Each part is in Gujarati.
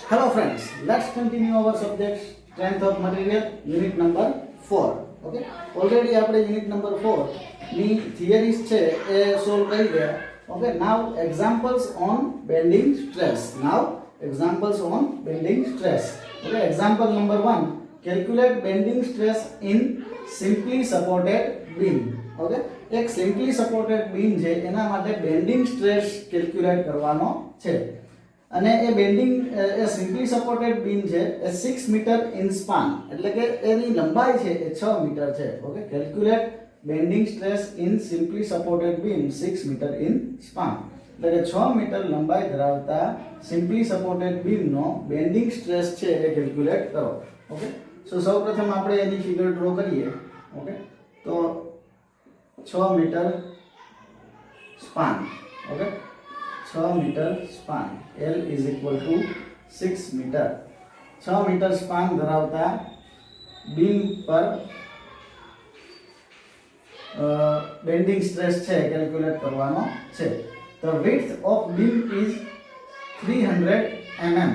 Hello friends, let's continue our subject strength of material unit number 4. Okay, already આપણે unit number 4 ની theories છે એ solve કરી ગયા. Okay, now examples on bending stress. Okay, example number 1, calculate bending stress in simply supported beam. Okay, એક simply supported beam છે એના માટે bending stress calculate કરવાનો છે. અને એ બેન્ડિંગ એ સિમ્પલી સપોર્ટેડ બીમ છે એ 6 મીટર ઇન સ્પાન એટલે કે એની લંબાઈ છે એ 6 મીટર છે. Okay, calculate bending stress in simply supported beam 6 metre in span એટલે કે 6 મીટર લંબાઈ ધરાવતા સિમ્પલી સપોર્ટેડ બીમનો બેન્ડિંગ સ્ટ્રેસ છે એ કેલ્ક્યુલેટ કરો. ઓકે, સો સૌપ્રથમ આપણે એની ફિગર ડ્રો કરીએ. ઓકે, તો 6 metre span. Okay, 6 metre span L is equal to 6 metre. 6 metre span धरावता बीम पर बेंडिंग स्ट्रेस छे कैलकुलेट करवानो छे. The width of beam is 300 mm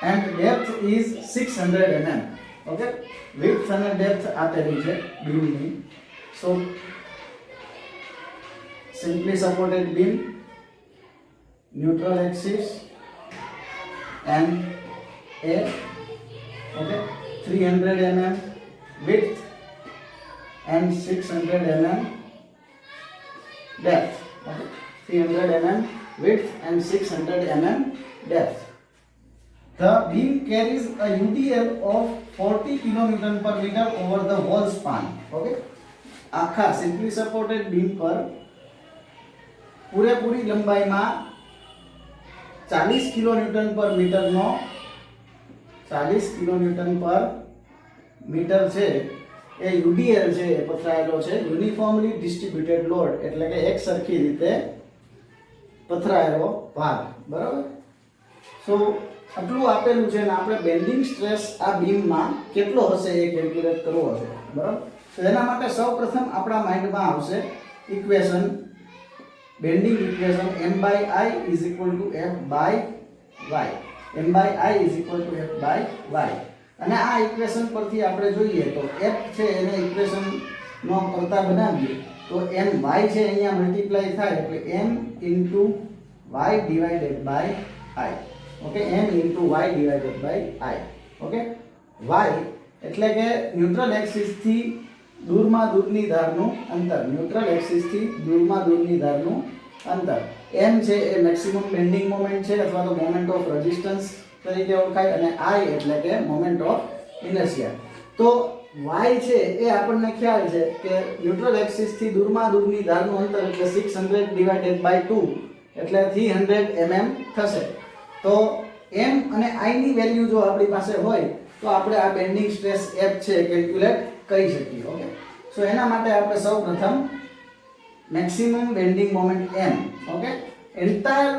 and depth is 600 mm. Okay, width and depth આપેલી છે beam ની. So simply supported beam, neutral axis and a, okay, 300 mm width and 600 mm depth. Okay, 300 mm width and 600 mm depth. The beam carries a UDL of 40 kN per meter over the whole span. Okay, આખા simply supported beam પર પૂરેપૂરી લંબાઈમાં 40 કિલોન્યુટન પર મીટરનો 40 કિલોન્યુટન પર મીટર છે એ યુડીએલ છે એ પથરાયેલો છે. યુનિફોર્મલી ડિસ્ટ્રીબ્યુટેડ લોડ એટલે કે એક સરખી રીતે પથરાયેલો ભાર. બરાબર. સો આટલું આપેલું છે ને આપણે બેન્ડિંગ સ્ટ્રેસ આ બીમમાં કેટલો હશે એ કેલ્ક્યુલેટ કરવો છે. બરાબર. તો એના માટે સૌપ્રથમ આપણા માઇન્ડમાં આવશે equation, bending equation m by I is equal to f by y. m by I is equal to f by y. અને આ ઇક્વેશન પરથી આપણે જોઈએ તો f છે એને ઇક્વેશન નો કરતા બનાવીએ તો m y છે અહીંયા મલ્ટીપ્લાય થાય એટલે m into y divided by I. Okay, m into y divided by I. Okay, y એટલે કે ન્યુટ્રલ એક્સિસ થી દૂરમાં દૂરની ધારનું અંતર. ન્યુટ્રલ એક્સિસ થી દૂરમાં દૂરની ધારનું અંતર. m છે એ મેક્સિમમ બેન્ડિંગ મોમેન્ટ છે અથવા તો મોમેન્ટ ઓફ રેઝિસ્ટન્સ તરીકે ઓળખાય અને i એટલે કે મોમેન્ટ ઓફ ઇનર્શિયા. તો y છે એ આપણને ખ્યાલ છે કે ન્યુટ્રલ એક્સિસ થી દૂરમાં દૂરની ધારનું અંતર એટલે 600 ડિવાઇડેડ બાય 2 એટલે 300 mm થશે. તો m અને i ની વેલ્યુ જો આપણી પાસે હોય તો આપણે આ બેન્ડિંગ સ્ટ્રેસ f છે કેલ્ક્યુલેટ કરી શકીએ. ઓકે, સો એના માટે આપણે સૌપ્રથમ maximum bending moment m. Okay, entire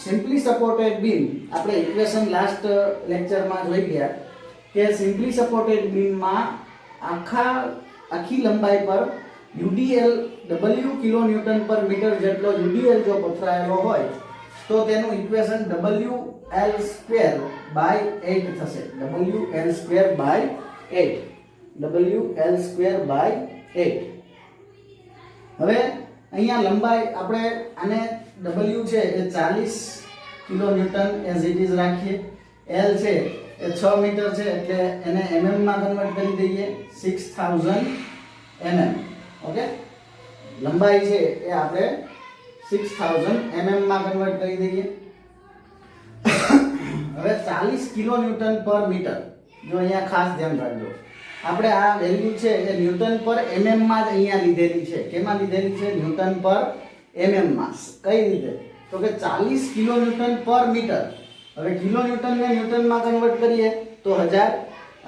simply supported beam આપણે ઇક્વેશન લાસ્ટ લેક્ચરમાં જોઈ ગયા કે સિમ્પલી સપોર્ટેડ બીમમાં આખી લંબાઈ પર UDL W કિલો ન્યૂટન પર મીટર જેટલો UDL જો પથરાયેલો હોય તો તેનું ઇક્વેશન WL² / 8 થશે. WL²/8. હવે અહીંયા લંબાઈ આપણે આને W છે એ 40 kilo newton as it is રાખીએ. L છે એ 6 મીટર છે એટલે એને mm માં કન્વર્ટ કરી દઈએ 6000 mm. ઓકે, લંબાઈ છે એ આપણે 6000 mm માં કન્વર્ટ કરી દઈએ. હવે 40 કિલો ન્યૂટન પર મીટર જો અહીંયા ખાસ ધ્યાન રાખજો આપણે આ વેલ્યુ છે એ ન્યૂટન પર mm માં જ અહીંયા લીધેલી છે. કેમાં લીધેલી છે? ન્યૂટન પર mm માં. કઈ રીતે? તો કે 40 કિલો ન્યૂટન પર મીટર. હવે કિલો ન્યૂટન ને ન્યૂટન માં કન્વર્ટ કરીએ તો 1000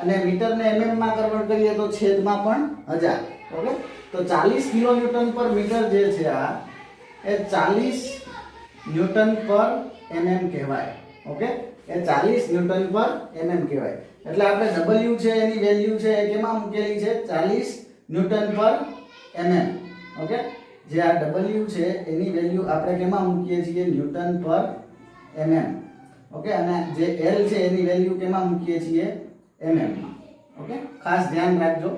અને મીટર ને mm માં કન્વર્ટ કરીએ તો છેદમાં પણ 1000. ઓકે, તો 40 કિલો ન્યૂટન પર મીટર જે છે આ એ 40 ન્યૂટન પર mm કહેવાય. ઓકે, એ 40 ન્યૂટન પર mm કહેવાય. એટલે આપણે W છે એની વેલ્યુ છે એ કેમાં મૂકેલી છે? 40 ન્યૂટન પર mm. ઓકે, જે આ W છે એની વેલ્યુ આપણે કેમાં મૂકીએ છીએ? ન્યૂટન પર mm. ઓકે, અને જે L છે એની વેલ્યુ કેમાં મૂકીએ છીએ? mm માં. ઓકે, ખાસ ધ્યાન રાખજો.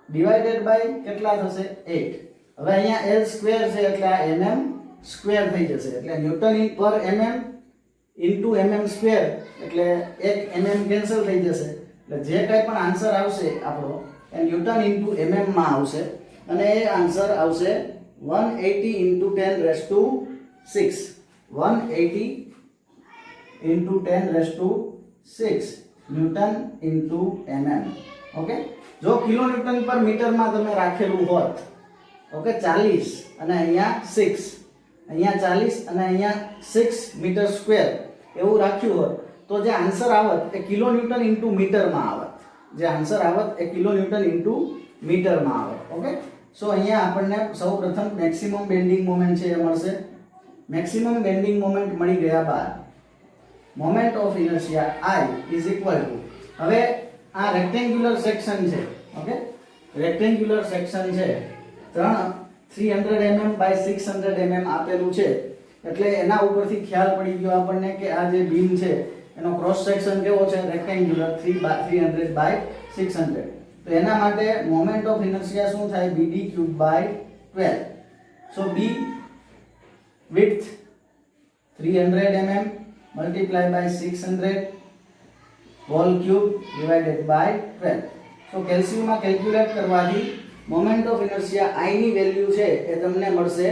ડિવાઇડેડ બાય કેટલા થશે? 8. હવે અહીંયા L સ્ક્વેર છે એટલે આ mm સ્ક્વેર થઈ જશે, એટલે ન્યૂટન પર mm ઇન્ટુ mm સ્ક્વેર, એટલે એક mm કેન્સલ થઈ જશે, એટલે જે કંઈ પણ આન્સર આવશે આપણો એ ન્યૂટન ઇન્ટુ mm માં આવશે, અને એ આન્સર આવશે 180 into 10 raise to 6. 180 into 10 raise to 6 newton into mm. Okay, જો કિલોન્યુટન પર મીટરમાં તમે રાખેલું હોત, ઓકે, 40 અને અહીંયા 6, અહીંયા 40 અને અહીંયા 6 મીટર સ્ક્વેર એવું રાખ્યું હોત, તો જે આન્સર આવત એ કિલોન્યુટન ઇન્ટુ મીટરમાં આવત. જે આન્સર આવત એ કિલોન્યુટન ઇન્ટુ મીટરમાં આવત. ઓકે, સો અહીંયા આપણને સૌપ્રથમ મેક્સિમમ બેન્ડિંગ મોમેન્ટ છે એ મળશે. મેક્સિમમ બેન્ડિંગ મોમેન્ટ મળી ગયા બાદ moment of inertia I is equal two, હવે આ રેક્ટેન્ગ્યુલર સેક્શન છે. ઓકે, રેક્ટેન્ગ્યુલર સેક્શન છે, 300 mm બાય 600 mm આપેલું છે, એટલે એના ઉપરથી ખ્યાલ પડી ગયો આપણને કે આ જે બીમ છે એનો ક્રોસ સેક્શન કેવો છે? Rectangular 300 by 600. તો એના માટે મોમેન્ટ ઓફ ઇનર્શિયા શું થાય? BD³/12. So B width 300 mm multiply by 600 whole cube divided by 12. So કેલ્સિયમમાં કેલ્ક્યુલેટ કરવાથી મોમેન્ટ ઓફ ઇનર્શિયા I ની વેલ્યુ છે એ તમને મળશે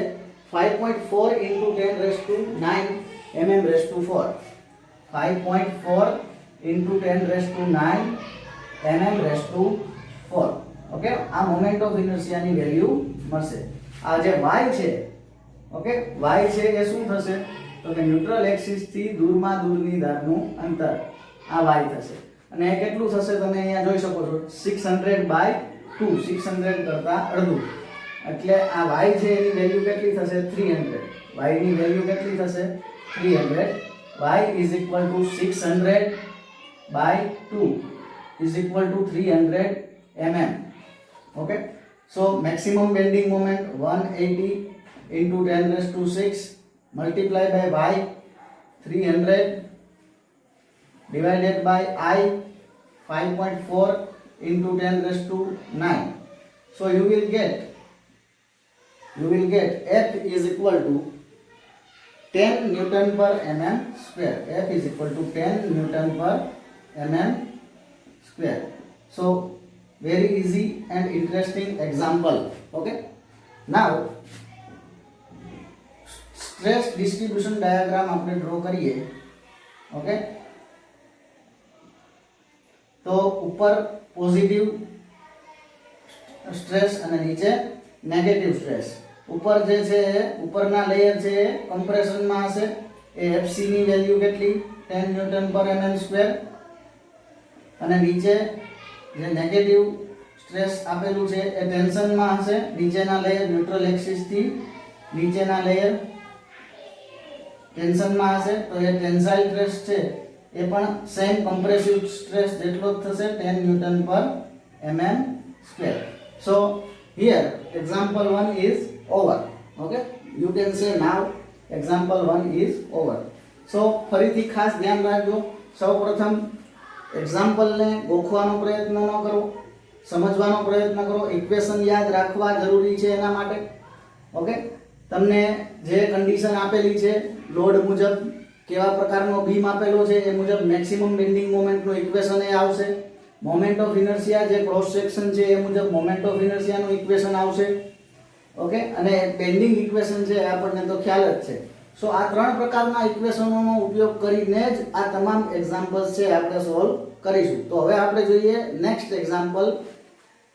5.4 into 10 raised to 9 mm raised to 4. 5.4 into 10 raised to 9 mm raised to 4. Okay, આ મોમેન્ટ ઓફ ઇનર્શિયાની વેલ્યુ મળશે. આ જે y છે, ઓકે, y છે એ શું થશે? તો કે ન્યુટ્રલ એક્સિસ થી દૂરમાં દૂરની ધારનું અંતર, આ y થશે. અને એ કેટલું થશે તમે અહીંયા જોઈ શકો છો? 600/2, 600 કરતા અડધું, એટલે આ y છે એની વેલ્યુ કેટલી થશે? 300. y ની વેલ્યુ કેટલી થશે? 300. y is equal to 600/2 is equal to 300 mm. Okay, so maximum bending moment 180 into 10 raised to 6 multiply by y 300 divided by I 5.4 into 10 raised to 9. So you will get F is equal to 10 Newton per mm square. F is equal to 10 Newton per mm square. So very easy and interesting example. Okay, now stress distribution diagram આપણે ડ્રો કરીએ. ઓકે, તો ઉપર પોઝિટિવ સ્ટ્રેસ અને નીચે નેગેટિવ સ્ટ્રેસ. ઉપર જે છે ઉપરના લેયર છે એ કમ્પ્રેશનમાં હશે, એ FC ની વેલ્યુ કેટલી? 10 ન્યૂટન પર mm સ્ક્વેર. અને નીચે જે નેગેટિવ સ્ટ્રેસ આપેલું છે એ ટેન્શનમાં હશે, નીચેના લેયર ન્યુટ્રલ એક્સિસ થી નીચેના લેયર ટેન્શનમાં હશે, તો એ ટેન્સાઇલ સ્ટ્રેસ છે એ પણ સેમ કમ્પ્રેસિવ સ્ટ્રેસ જેટલો જ થશે, 10 ન્યૂટન પર mm square. So here example 1 is over. Okay, you can say now example 1 is over. So ફરીથી ખાસ ધ્યાન રાખજો, સૌપ્રથમ એક્ઝામ્પલ ને ગોખવાનો પ્રયત્ન ન કરો, સમજવાનો પ્રયત્ન કરો, ઇક્વેશન યાદ રાખવા જરૂરી છે એના માટે. ઓકે, તમને જે કન્ડિશન આપેલી છે લોડ મુજબ કેવા પ્રકારનો બીમ આપેલો છે એ મુજબ મેક્સિમમ બેન્ડિંગ મોમેન્ટનું ઇક્વેશન એ આવશે. મોમેન્ટ ઓફ ઇનર્શિયા જે ક્રોસ સેક્શન છે એ મુજબ મોમેન્ટ ઓફ ઇનર્શિયાનું ઇક્વેશન આવશે. ઓકે, અને બેન્ડિંગ ઇક્વેશન છે આપણને તો ખ્યાલ જ છે. સો આ ત્રણ પ્રકારના ઇક્વેશનોનો ઉપયોગ કરીને જ આ તમામ એક્ઝામ્પલ્સ છે આપણે સોલ્વ કરીશું. તો હવે આપણે જોઈએ next example.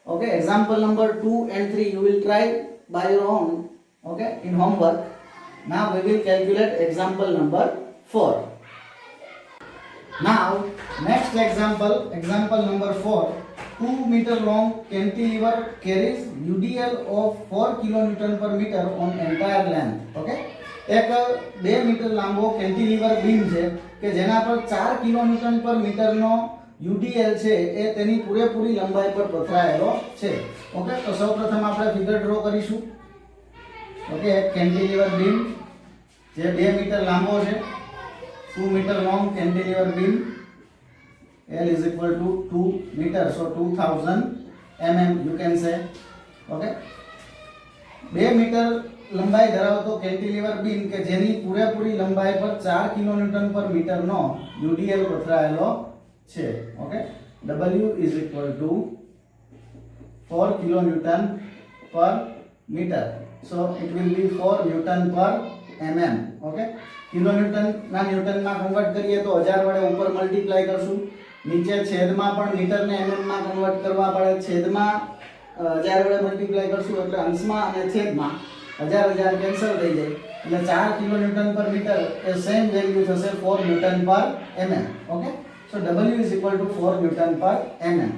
Okay, example number 2 and 3 you will try by your own, okay, in homework. Now we will calculate example number 4. Now next example number 4. 2 meter long cantilever carries UDL of 4 kilonewton per meter on entire length. Okay, એક 2 મીટર લાંબો કેન્ટિલીવર બીમ છે કે જેના પર 4 કિલોન્યુટન પર મીટરનો UDL છે એ તેની પૂરેપૂરી લંબાઈ પર પથરાયેલો છે. ઓકે, તો સૌપ્રથમ આપણે ફિગર ડ્રો કરીશું. ઓકે, એક કેન્ટિલીવર બીમ જે 2 મીટર લાંબો છે, 2 meter long cantilever beam, L is equal to 2 meter, so 2000 mm you can say. Okay, 2 metre લંબાઈ ધરાવતો કેન્ટિલીવર બીમ કે જેની પૂરેપૂરી લંબાઈ પર 4 કિલોન્યુટન પર મીટરનો યુડીએલ પથરાયેલો છે. Okay, W is equal to 4 kilonewton per meter, so it will be 4 newton per mm. Okay, kilonewton ના ન્યૂટનમાં કન્વર્ટ કરીએ તો 1000 વડે ઉપર મલ્ટીપ્લાય કરશું, નીચે છેદમાં પણ મીટર ને mm માં કન્વર્ટ કરવા પડે, છેદમાં 1000 વડે મલ્ટીપ્લાય કરશું એટલે અંશમાં અને છેદમાં 1000 કેન્સલ થઈ જાય એટલે 4 કિલોન્યુટન પર મીટર એ સેમ વેલ્યુ થશે 4 ન્યૂટન પર mm. Okay, so W is equal to 4 newton પર mm.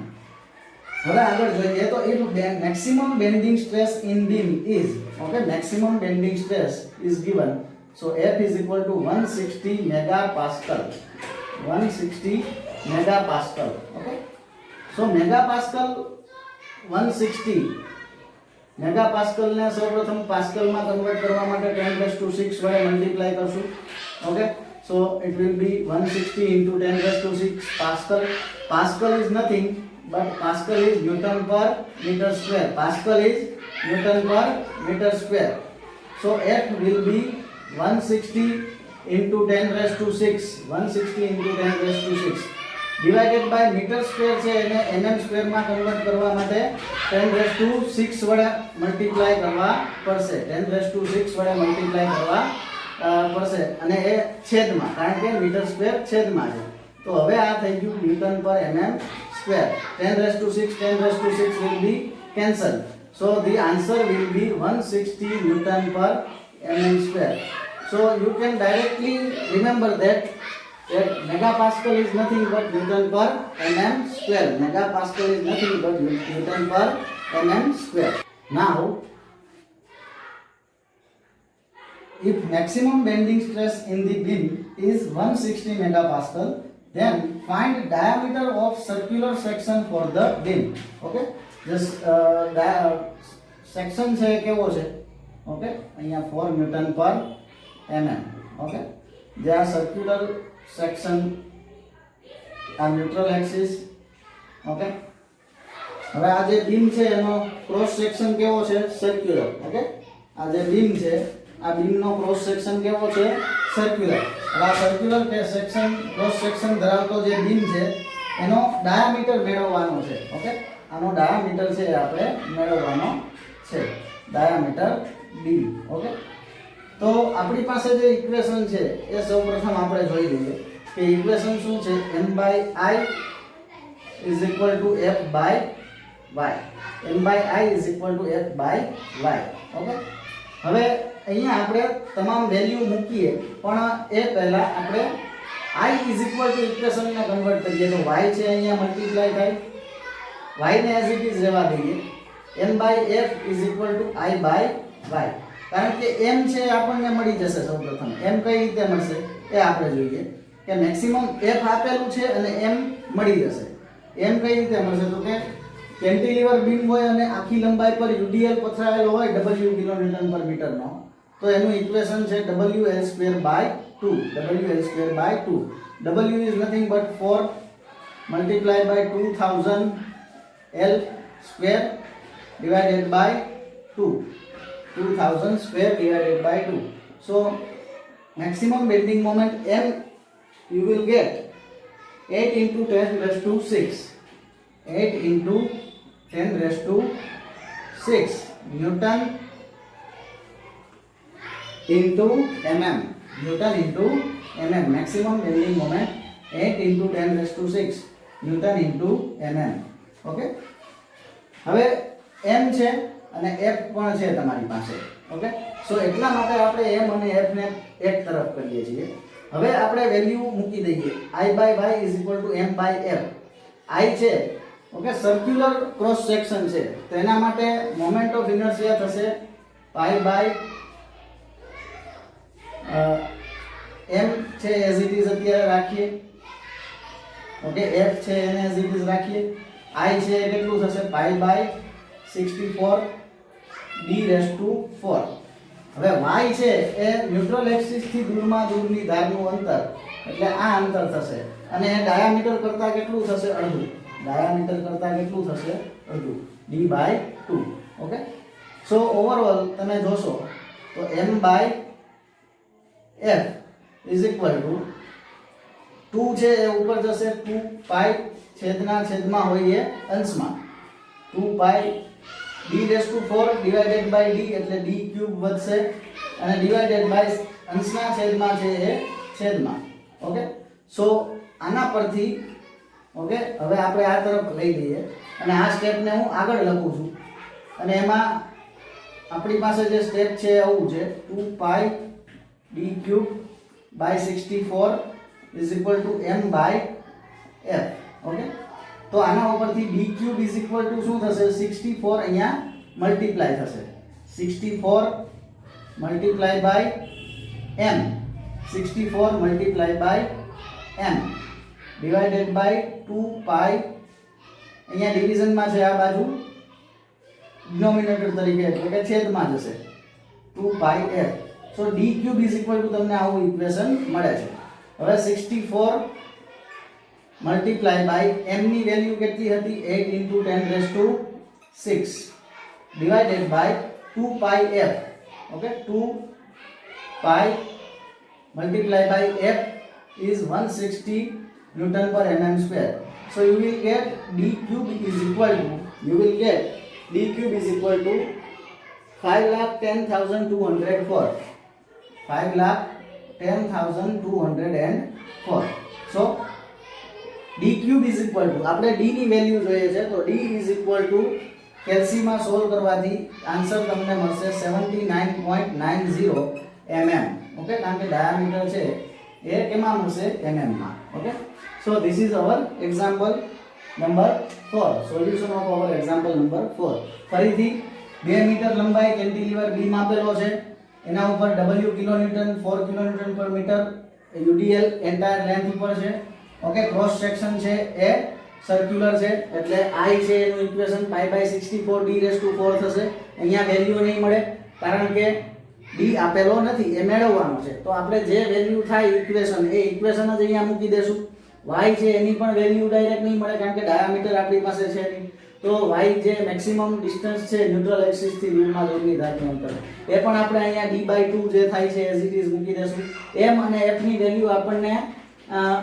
હવે આગળ જોઈએ તો if maximum bending stress in beam is, okay, maximum bending stress is given, so F is equal to 160 megapascal, 160 megapascal. Okay, so megapascal 160 મેગાપાસ્કલ ને સૌપ્રથમ પાસ્કલ માં કન્વર્ટ કરવા માટે 10⁻6 વડે મલ્ટીપ્લાય કરશું. Okay, so it will be 160 into 10⁻6 pascal. Pascal is nothing but Pascal is Newton per meter square. Pascal is Newton per meter square. So F will be 160 into 10⁻6, 160 into 10⁻6 divided by meter square છે એને mm square માં કન્વર્ટ કરવા માટે 10⁻6 વડે મલ્ટીપ્લાય કરવા પડશે, 10⁻6 વડે મલ્ટીપ્લાય કરવા પડશે અને એ છેદમાં, કારણ કે મીટર સ્ક્વેર છેદમાં છે. તો હવે આ થઈ ગયું ન્યૂટન પર mm square. 10⁻6 will be cancelled, so the answer will be 160 newton per mm square. So you can directly remember that megapascal is nothing but Newton per mm square. Megapascal is nothing but Newton per mm square. Now, if maximum bending stress in the beam is 160 megapascal, then find diameter of circular section for the beam. Okay, this section છે કેવો છે? ઓકે, અહીંયા 4 ન્યૂટન પર mm. ઓકે, જે આ સર્ક્યુલર સેક્શન, આ ન્યુટ્રલ એક્સિસ. ઓકે, હવે આ જે બીમ છે એનો ક્રોસ સેક્શન કેવો છે? સર્ક્યુલર. ઓકે, આ જે બીમ છે આ બીમનો ક્રોસ સેક્શન કેવો છે? સર્ક્યુલર. હવે આ સર્ક્યુલર કે સેક્શન, ક્રોસ સેક્શન ધરાવતો જે બીમ છે એનો ડાયામીટર મેળવવાનો છે. ઓકે, આનો ડાયામીટર છે આપણે મેળવવાનો છે, ડાયામીટર d. ઓકે, તો આપણી પાસે જે ઇક્વેશન છે એ સૌપ્રથમ આપણે જોઈ લઈએ કે ઇક્વેશન શું છે? m/i is equal to f by y. m/i is equal to f by y. Okay, હવે અહીંયા આપણે તમામ વેલ્યુ મૂકીએ, પણ એ પહેલા આપણે i is equal to equation ને કન્વર્ટ કરીએ તો y છે અહીંયા મલ્ટીપ્લાય થાય, y ને એઝ ઇટ ઇઝ રહેવા દઈએ. m/f is equal to i by y. કારણ કે m છે આપણને મળી જશે. સૌપ્રથમ m કઈ રીતે મળશે એ આપણે જોઈએ કે મેક્સિમમ f આપેલું છે અને m મળી જશે. m કઈ રીતે મળશે તો કે કેન્ટિલીવર બીમ હોય અને આખી લંબાઈ પર UDL પથરાયેલો હોય W કિલોન્યુટન પર મીટર નો, તો એનું ઇક્વેશન છે WL²/2. WL²/2. W is nothing but 4 multiplied by 2000 L square divided by 2. 2000 square divided by 2. So maximum bending moment M you will get 8 into 10⁻6. 8 into 10⁻6 Newton into mm. Newton into mm. Maximum bending moment 8 into 10⁻6 Newton into mm. Okay, હવે m છે અને f પણ છે તમારી પાસે. ઓકે, સો એટલા માટે આપણે m અને f ને એક તરફ કરીએ છીએ. હવે આપણે વેલ્યુ મૂકી દઈએ. i/y is equal to m/f. i છે, ઓકે, સર્ક્યુલર ક્રોસ સેક્શન છે, તો એના માટે મોમેન્ટ ઓફ ઇનર્શિયા થશે pi/, m છે એઝ ઇટ ઇઝ અત્યારે રાખીએ. ઓકે, f છે એને એઝ ઇટ ઇઝ રાખીએ. i છે કેટલું થશે? pi/64 d⁻4. હવે y છે એ ન્યુટ્રલ એક્સિસ થી દૂરની ધારનું અંતર એટલે આ અંતર થશે અને ડાયામીટર કરતાં કેટલું થશે અડધું ડાયામીટર કરતાં કેટલું થશે અડધું d/2 ઓકે સો ઓવરઓલ તમે જોશો તો m/f ઇઝ ઇક્વલ ટુ 2 છે એ ઉપર જશે 2 પાઈ છેદમાં હોય એ અંશમાં 2 પાઈ d4 ડિવાઇડેડ બાય d એટલે d ક્યુબ વધશે અને ડિવાઇડેડ બાય અંશના છેદમાં છે એ છેદમાં ઓકે સો આના પરથી ઓકે હવે આપણે આ તરફ લઈ લઈએ અને આ સ્ટેપને હું આગળ લખું છું અને એમાં આપણી પાસે જે સ્ટેપ છે આવું છે 2 pi d cube by 64 is equal to m/f okay તો આના ઉપરથી d cube is equal to શું થશે 64 અહીંયા મલ્ટીપ્લાય થશે 64 multiply by m 64 multiply by m divided by 2 pi અહીંયા ડિવિઝનમાં છે આ બાજુ ડિનોમિનેટર તરીકે એટલે કે છેદમાં જશે 2 pi f so d cube is equal to તમને આવું ઇક્વેશન મળે છે હવે 64 મલ્ટીપ્લાય બાય m ની વેલ્યુ કેટલી હતી 8 * 10⁶ divided by 2 pi f okay 2 pi multiply by f is 160 Newton per mm square. So you will get d cube is equal to 5,10,204. 5,10,204. So d cube is equal to આપણે d ની વેલ્યુ જોઈએ છે તો d is equal to કેલ્સીમાં સોલ્વ કરવાથી આન્સર તમને મળશે 79.90 mm ઓકે કારણ કે ડાયામીટર છે એ કેમાં મળશે mm માં okay so this is our example number 4 solution of our example number 4 ફરીથી 2 મીટર લંબાઈ કેન્ટિલીવર બીમ આપેલો છે એના ઉપર w kilonewton 4 kilonewton per metre UDL entire length ઉપર છે ઓકે ક્રોસ સેક્શન છે એ સર્ક્યુલર છે એટલે I છે એનું ઇક્વેશન π/64 d⁴ થશે અહીંયા વેલ્યુ નહીં મળે કારણ કે d આપેલો નથી એ મેળવવાનો છે તો આપણે જે વેલ્યુ થાય ઇક્વેશન એ ઇક્વેશન જ અહીંયા મૂકી દેશું y છે એની પણ વેલ્યુ ડાયરેક્ટ નહીં મળે કારણ કે ડાયામીટર આપણી પાસે છે નહીં તો y જે મેક્સિમમ ડિસ્ટન્સ છે ન્યુટ્રલ એક્સિસ થી દૂરમાં દૂરની ધારનું અંતર એ પણ આપણે અહીંયા d/2 જે થાય છે એઝ ઇટ ઇઝ મૂકી દેશું m અને f ની વેલ્યુ આપણને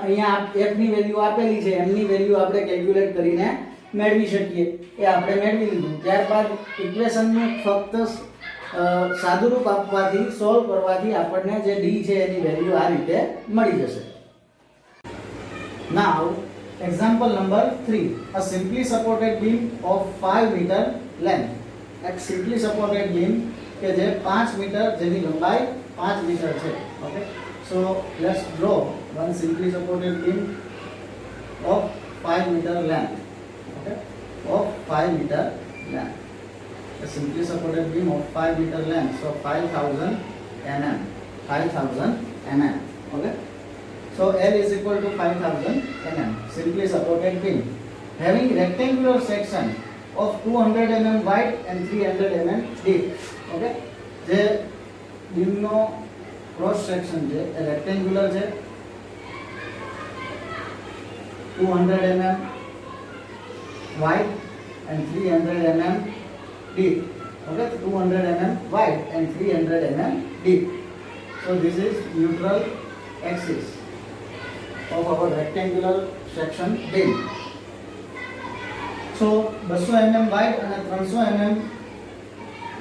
અહીંયા f ની વેલ્યુ આપેલી છે m ની વેલ્યુ આપણે કેલ્ક્યુલેટ કરીને મેળવી શકીએ એ આપણે મેળવી લીધું ત્યારબાદ ઇક્વેશનનું ફક્ત સાદુરૂપ આપવાથી સોલ્વ કરવાથી આપણને જે d છે એની વેલ્યુ આ રીતે મળી જશે નાઉ example number 3 a simply supported beam of 5 meter length એક simply supported beam કે જે 5 મીટર જેની લંબાઈ 5 મીટર છે okay so let's draw one simply supported beam of 5 meter length okay of 5 meter length a simply supported beam of 5 meter length so 5000 mm okay so L is equal to 5000 mm simply supported beam having rectangular section of 200 mm wide and 300 mm deep okay જે beam નો cross section છે એ rectangular છે 200 mm wide and 300 mm deep okay 200 mm wide and 300 mm deep so this is neutral axis of our rectangular section beam so 200 mm wide અને 300 mm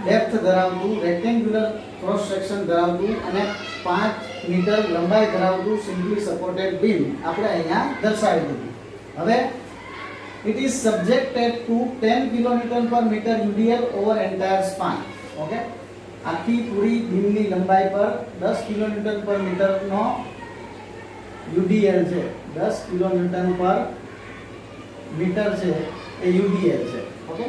depth ધરાવતું rectangular cross section ધરાવતું અને 5 મીટર લંબાઈ ધરાવતું simply supported beam આપણે અહીંયા દર્શાવી દીધું હવે it is subjected to 10 kilonewton per meter UDL over entire span okay આખી પૂરી બીમની લંબાઈ પર 10 કિલોન્યુટન પર મીટરનો UDL છે 10 કિલોન્યુટન પર મીટર છે એ UDL છે okay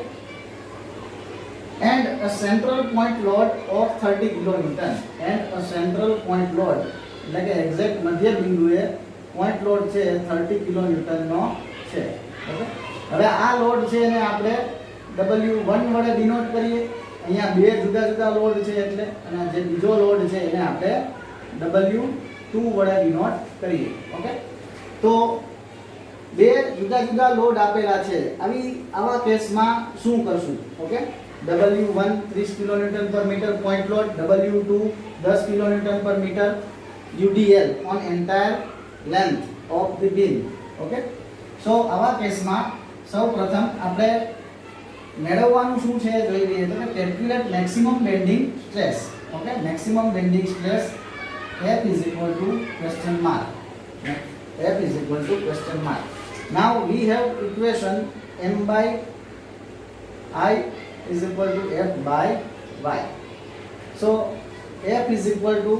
and a central point load of 30 kilonewton and a central point load એટલે કે એક્ઝેક્ટ મધ્ય બિંદુએ point load છે 30 કિલોન્યુટન નો છે ઓકે હવે આ લોડ છે એને આપણે W1 વડે ડિનોટ કરીએ અહીંયા બે જુદા જુદા લોડ છે એટલે અને જે બીજો લોડ છે એને આપણે W2 2 વડે ડિનોટ કરીએ. ઓકે, તો બે જુદા જુદા લોડ આપેલા છે. આવા કેસમાં શું કરશું? Okay, W1 30 kilonewton per metre point load, W2 10 kilonewton per metre UDL on entire length of the beam. Okay, so આવા કેસમાં સૌપ્રથમ આપણે મેળવવાનું શું છે જોઈ લઈએ. તો calculate maximum bending stress. Okay, maximum bending stress F is equal to question mark. F is equal to question mark. Now we have equation m by I is equal to F by Y. So F is equal to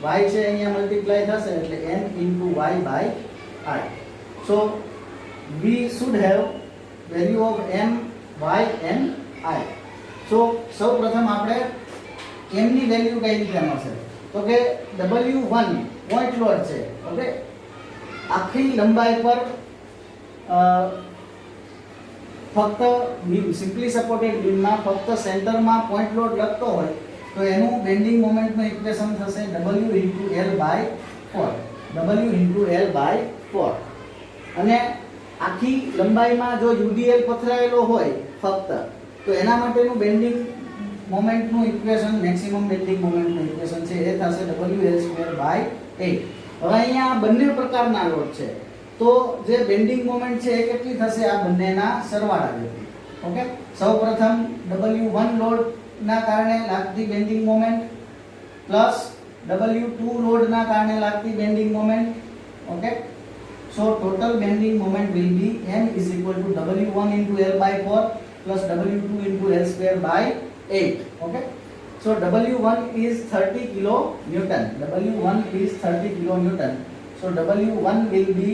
Y છે અહીંયા મલ્ટીપ્લાય થશે એટલે m into Y by I. So we should have value of m, y and I. So સૌપ્રથમ આપણે m ની વેલ્યુ કઈ રીતે મળશે? તો કે W1 પોઈન્ટ લોડ છે. ઓકે, આખી લંબાઈ પર ફક્ત બીમ સિમ્પલી સપોર્ટેડ બીમમાં ફક્ત સેન્ટરમાં પોઈન્ટ લોડ લગતો હોય તો એનું બેન્ડિંગ મોમેન્ટનું ઇક્વેશન થશે W into L by 4. W into L by 4. અને આખી લંબાઈમાં જો UDL પથરાયેલો હોય ફક્ત તો એના માટેનું બેન્ડિંગ મોમેન્ટનું ઇક્વેશન, મેક્સિમમ બેન્ડિંગ મોમેન્ટનું ઇક્વેશન છે એ થશે WL² by 8. હવે અહીંયા બંને પ્રકારના લોડ છે તો જે બેન્ડિંગ મોમેન્ટ છે એ કેટલી થશે? આ બંનેના સરવાળા જેટલી. ઓકે, સૌપ્રથમ W1 લોડના કારણે લાગતી બેન્ડિંગ મોમેન્ટ પ્લસ W2 લોડના કારણે લાગતી bending moment. Okay, so total bending moment will be m is equal to W1 into L by 4 plus W2 into L square by 8. Okay, so W1 is 30 kilo Newton. W1 is 30 kilo Newton. So W1 will be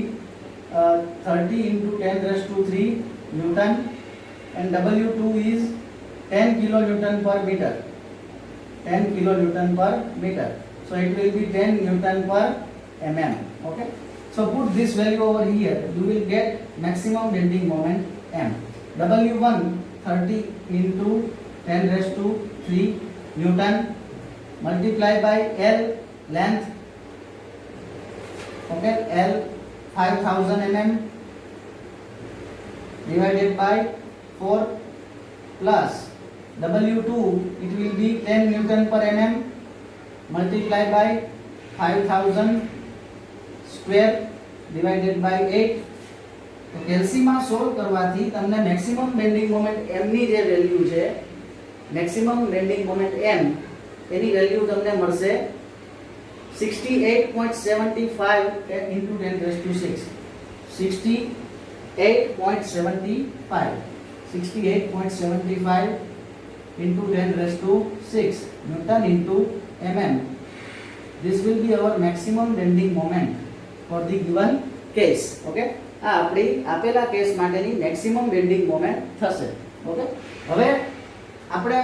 30 into 10 raised to 3 Newton and W2 is 10 kilo Newton per meter. 10 kilo Newton per meter. So it will be 10 Newton per mm. Okay, so put this value over here. You will get maximum bending moment m. W1 30 into 10 raised to 3 Newton multiply by L length. Okay, L 5000 mm divided by 4 plus W2 it will be 10 Newton per mm multiply by 5000 square divided by 8. તો કેલ્સીમાં સોલ્વ કરવાથી તમને મેક્સિમમ બેન્ડિંગ મોમેન્ટ m ની જે વેલ્યુ છે, મેક્સિમમ બેન્ડિંગ મોમેન્ટ m એની વેલ્યુ તમને મળશે 68.75 into 10 raised to 6. 68.75 into 10 raised to 6 Newton into mm. This will be our maximum bending moment for the given case. Okay, આ આપણી આપેલા કેસ માટેની મેક્સિમમ બેન્ડિંગ મોમેન્ટ થશે. ઓકે, હવે આપણે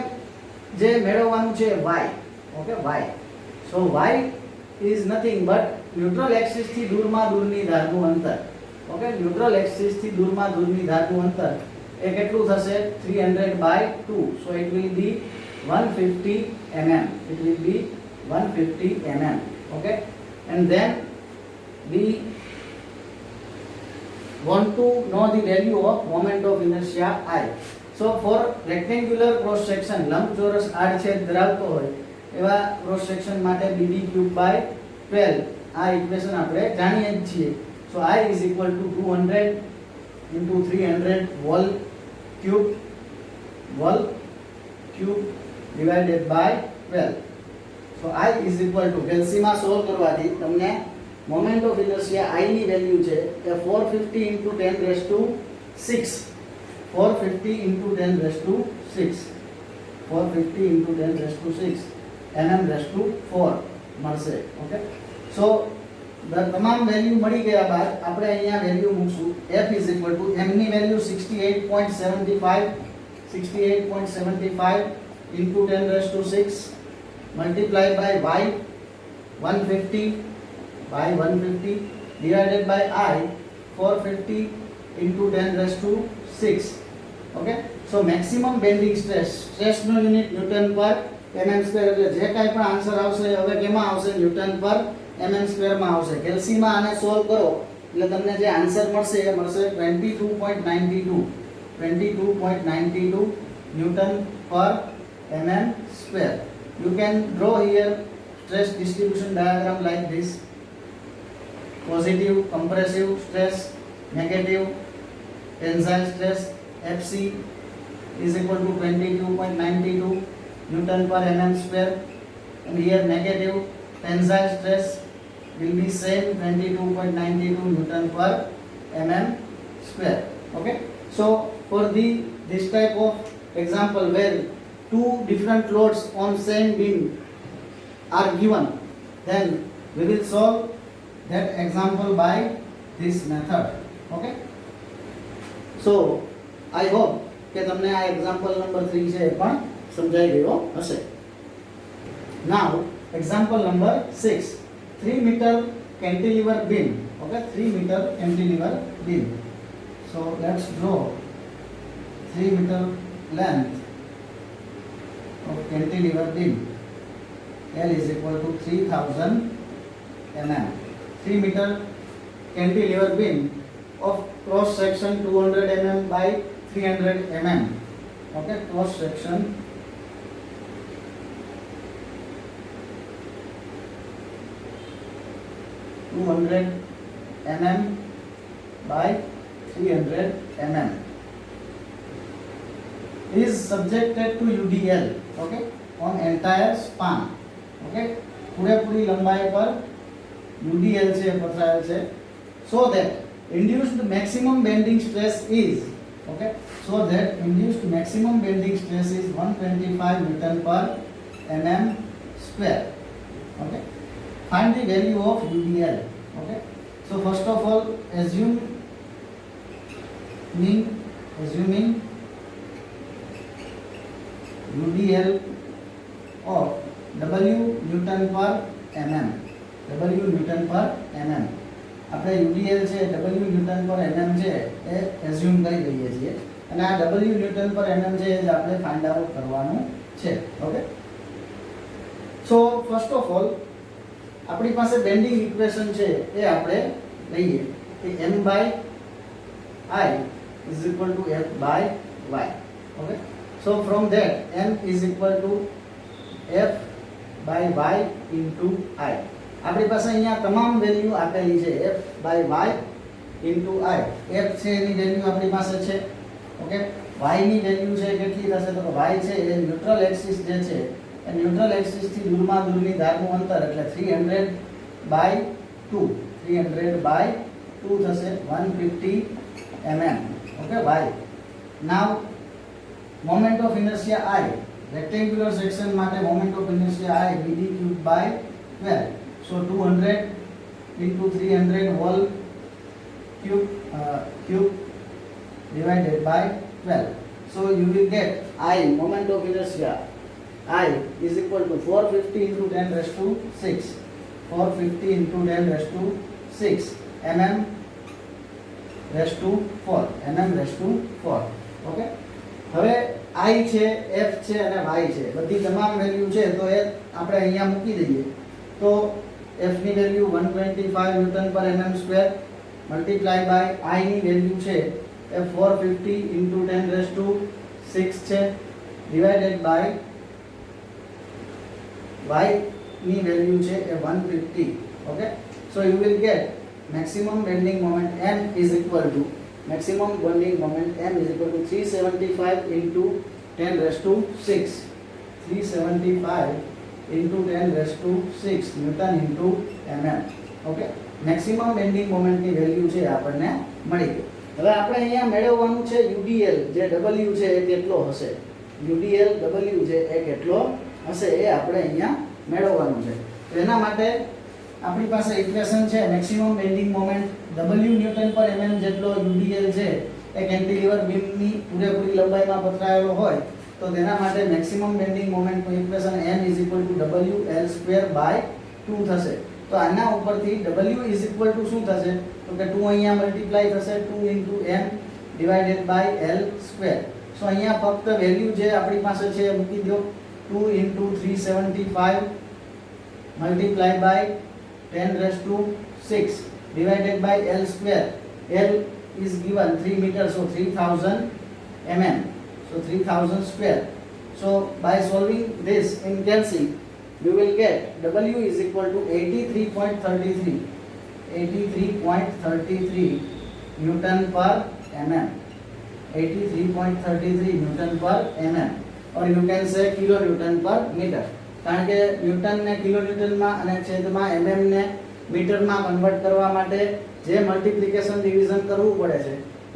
જે મેળવવાનું છે y. Okay, y. So y is nothing but neutral axis થી દૂરની ધારનું અંતર. ઓકે, ન્યુટ્રલ એક્સિસ થી દૂરની ધારનું અંતર એ કેટલું થશે? 300 by 2. So it will be 150 mm. It will be 150 mm. Okay, and then we want to know the value of moment of inertia I. So for rectangular cross section, લંબચોરસ આડછેદ ધરાવતો હોય એવા cross section માટે BD cube by 12 આ ઇક્વેશન આપણે જાણીએ જ છીએ. So I is equal to 200 into 300 wall cube divided by 12. So I is equal to કેલ્સીમાં સોલ્વ કરવાથી તમને મોમેન્ટ ઓફ ઇનર્શિયા I ની વેલ્યુ છે એ 450 into 10 raised to 6. 450 into 10 raised to 6. 450 into 10 raised to 6 mm raised to 4 મળશે. ઓકે, સો તમામ વેલ્યુ મળી ગયા બાદ આપણે અહીંયા વેલ્યુ મૂકશું. F is equal to m ની value 68.75 into 10 raised to 6 multiplied by y 150 by 150 divided by I 450 into 10 raised to 6. Okay, so maximum bending stress no unit Newton per mm² એટલે જે કાંઈ પણ આન્સર આવશે હવે કેમાં આવશે ન્યૂટન પર mm² માં આવશે. કેલ્સીમાં આને સોલ્વ કરો એટલે તમને જે આન્સર મળશે એ મળશે 22.92 ન્યૂટન પર mm². You can draw here stress distribution diagram like this. Positive compressive stress, negative tensile stress. Fc is equal to 22.92 Newton per mm², and here negative tensile stress will be same 22.92 Newton per mm². Okay, so for this type of example where two different loads on same beam are given, then we will solve that example by this method. Okay, so I hope કે તમને આ example number 3 છે એ પણ સમજાઈ ગયો હશે. Now example number 6, 3 meter cantilever beam. Okay, 3 meter cantilever beam. So let's draw 3 meter length of cantilever beam. L is equal to 3000 mm. 3 meter cantilever beam of cross section 200 mm by 300 mm. Okay, cross section 200 mm by 300 mm is subjected to UDL. Okay, on entire span. Okay, પૂરેપૂરી લંબાઈ પર UDL છે પથરાયેલ છે. So that induced maximum bending stress is, okay, so that induced maximum bending stress is 125 Newton per mm². Okay, find the value of UDL. Okay, so first of all assuming UDL of W Newton per mm. W Newton per mm. આપણે UDL છે W Newton per mm છે એ એઝ્યુમ કરી લઈએ છીએ અને આ W Newton per mm છે એ આપણે ફાઇન્ડ આઉટ કરવાનું છે. Okay, so first of all આપણી પાસે બેન્ડિંગ ઇક્વેશન છે એ આપણે લઈએ કે m/i is equal to f/y. Okay, so from that m is equal to f/y into i. આપણી પાસે અહીંયા તમામ વેલ્યુ આપેલી છે f/y into i. f છે એની વેલ્યુ આપણી પાસે છે. ઓકે, y ની વેલ્યુ છે કેટલી થશે તો y છે એ ન્યુટ્રલ એક્સિસ જે છે એ ન્યુટ્રલ એક્સિસ થી દૂરમાં દૂરની ધારનું અંતર એટલે 300/2 થશે 150 mm. Okay, y. Now moment of inertia I, rectangular section માટે moment of inertia I bd cubed by 12. So 200 into 300 whole cube divided by 12. So you will get I, moment of inertia I is equal to 450 into 10 raised to 6. 450 into 10 raised to 6 mm raised to 4. mm raised to 4. Okay, હવે I છે, F છે અને Y છે, બધી તમામ વેલ્યુ છે તો એ આપણે અહીંયા મૂકી દઈએ તો F ની વેલ્યુ 125 ન્યૂટન પર mm² મલ્ટીપ્લાય બાય I ની વેલ્યુ છે એ 450 into 10 raised to 6 છે ડિવાઇડેડ બાય Y ની વેલ્યુ છે એ 150. Okay, so you will get maximum bending moment M is equal to 375 into 10 raised to 6. 375 into 10 raised to 6 Newton into mm. Okay, maximum bending moment ની વેલ્યુ છે આપણને મળી ગઈ. હવે આપણે અહીંયા મેળવવાનું છે UDL જે W છે એ કેટલો હશે. UDL W છે એ કેટલો હશે એ આપણે અહીંયા મેળવવાનું છે. તો એના માટે આપણી પાસે ઇક્વેશન છે maximum bending moment W newton પર mm જેટલો UDL છે એ કેન્ટિલીવર બીમની પૂરેપૂરી લંબાઈમાં પથરાયેલો હોય તો તેના માટે મેક્સિમમ બેન્ડિંગ મોમેન્ટનું equation m is equal to WL²/2 થશે. તો આના ઉપરથી W is equal to શું થશે તો કે 2 અહીંયા મલ્ટીપ્લાય થશે 2 into m divided by L². સો અહીંયા ફક્ત વેલ્યુ જે આપણી પાસે છે એ મૂકી દો 2 into 375 multiplied by 10 raised to 6 divided by L square. L is given 3 meters, so 3000 mm, so 3000 square. So by solving this in calci, you will get W is equal to 83.33 Newton per mm, 83.33 Newton per mm, or you can say kilo Newton per meter. કારણ કે ન્યૂટન ને કિલો ન્યૂટનમાં અને છેદમાં mm ને મીટરમાં કન્વર્ટ કરવા માટે જે મલ્ટીપ્લિકેશન ડિવિઝન કરવું પડે છે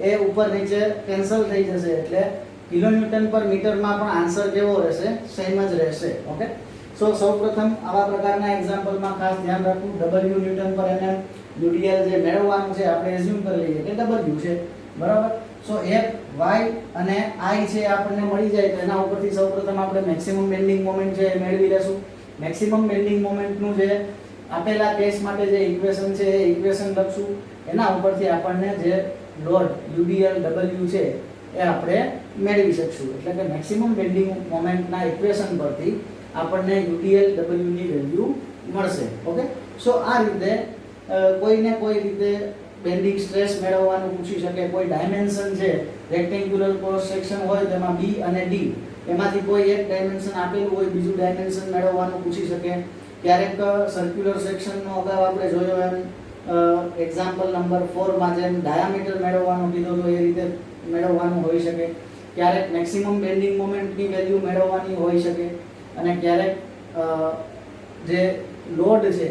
એ ઉપર નીચે કેન્સલ થઈ જશે, એટલે કિલો ન્યૂટન પર મીટરમાં પણ આન્સર કેવો રહેશે? સેમ જ રહેશે. ઓકે, સો સૌપ્રથમ આવા પ્રકારના એક્ઝામ્પલમાં ખાસ ધ્યાન રાખવું, W ન્યૂટન પર mm UDL જે મેળવવાનું છે આપણે એઝ્યુમ કરી લઈએ કે W છે, બરાબર. સો F Y અને I છે આપણને મળી જાય તો એના ઉપરથી સૌપ્રથમ આપણે મેક્સિમમ બેન્ડિંગ મોમેન્ટ છે એ મેળવી લેશું. મેક્સિમમ બેન્ડિંગ મોમેન્ટનું જે આપેલા કેસ માટે જે ઇક્વેશન છે એ ઇક્વેશન લખશું. એના ઉપરથી આપણને જે લોડ UDL W છે એ આપણે મેળવી શકશું. એટલે કે મેક્સિમમ બેન્ડિંગ મોમેન્ટના ઇક્વેશન પરથી આપણને UDL W ની વેલ્યુ મળશે. ઓકે, સો આ રીતે કોઈને કોઈ રીતે બેન્ડિંગ સ્ટ્રેસ મેળવવાનું પૂછી શકે. કોઈ ડાયમેન્શન છે, રેક્ટેન્ગ્યુલર ક્રોસ સેક્શન હોય તેમાં B અને D એમાંથી કોઈ એક ડાયમેન્શન આપેલું હોય, બીજું ડાયમેન્શન મેળવવાનું પૂછી શકે. ક્યારેક સર્ક્યુલર સેક્શનનો અગાઉ આપણે જોયો એમ એક્ઝામ્પલ નંબર 4 માં જેમ ડાયામીટર મેળવવાનું કીધું તો એ રીતે મેળવવાનું હોઈ શકે. ક્યારેક મેક્સિમમ બેન્ડિંગ મોમેન્ટની વેલ્યુ મેળવવાની હોઈ શકે અને ક્યારેક જે લોડ છે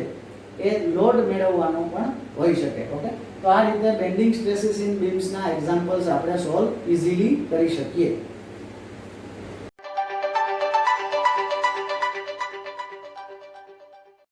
એ લોડ મેળવવાનો પણ હોઈ શકે. ઓકે, તો આ રીતે બેન્ડિંગ સ્ટ્રેસીસ ઇન બીમ્સના એક્ઝામ્પલ્સ આપણે સોલ્વ ઇઝીલી કરી શકીએ.